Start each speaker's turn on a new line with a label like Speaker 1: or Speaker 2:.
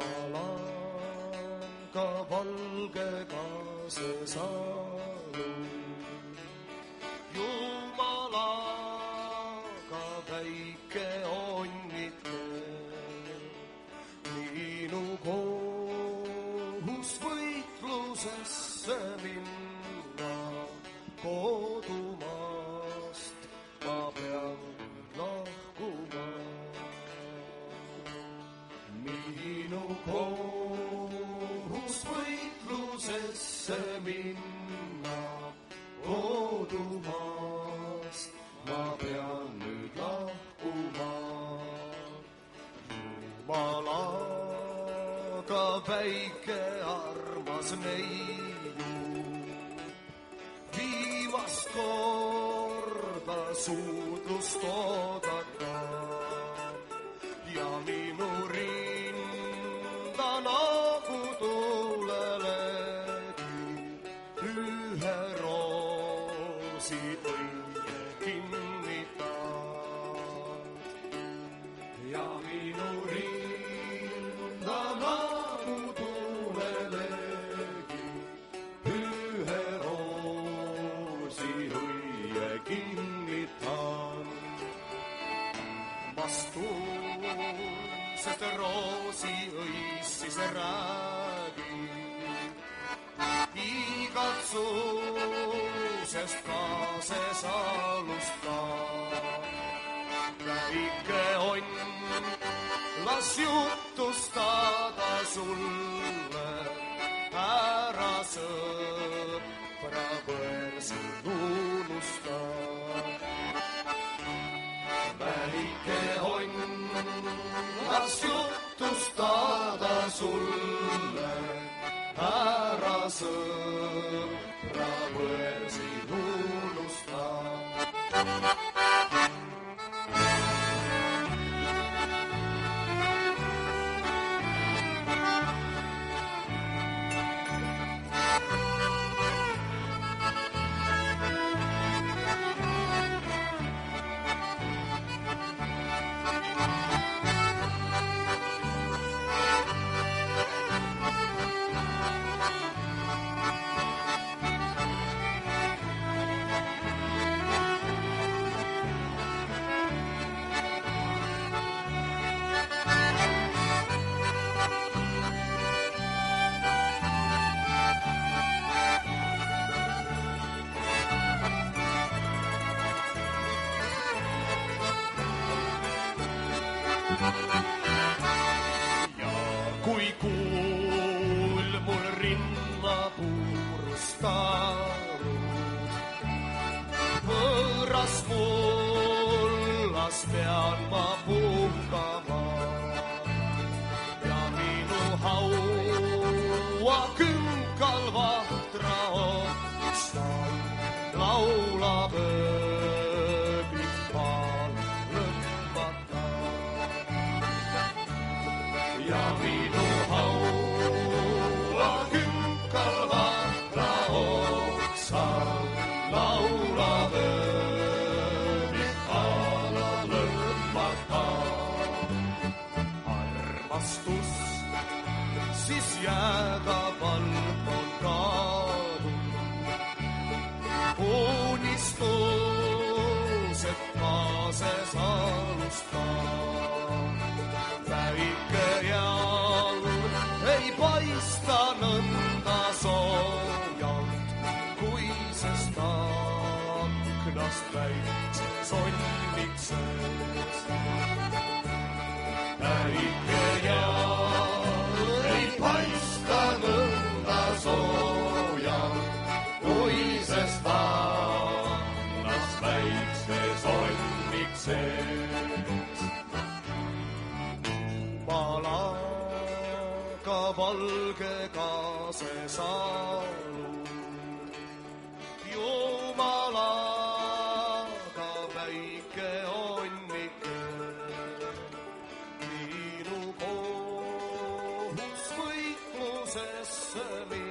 Speaker 1: Jumalaga valgega see salu. Jumalaga väike onnike, minu kohus võitlusesse minna. Kodumaast ma pean lahkuma. Minu kohus võitlusesse minna. Kodumaast ma pean nüüd lahkuma. Jumalaga väike armas neiu, viimast korda suudlust oodata ja minu rinda nagu tuulelegi ühe roosi õie kinnitad. Ja minu rinda nagu tuulelegi ühe roosi õie kinnitan. Vastuun, sest roosi õis siis räägi. Igatsusest ka see salustab. Väike onn, las jutustada sulle, ära sõpra võõrsid unusta. Väike onn, las jutustada sulle, ära sõpra võõrsid unusta. Ja kui kuul mul rinna puurustanud, võõras mullas pean ma puhkama ja minu haua künkal vahtra otsal laulab ööbik maal lõpmata. Ja minu haua künkal vahtra otsal laulab ööbik maal lõpmata. Armastus siis jäädab alt on kaadud, unistused kaases alustab. Väike jalg ei paista nõnda soojalt, kui sest aknast väikse sonnik sees. Väike jalg ei paista nõnda soojalt, kui sest aknast väikse sonnik sees. Jumalaga valgega see salu, Jumalaga väike onnike, minu kohus võitlusesse minna.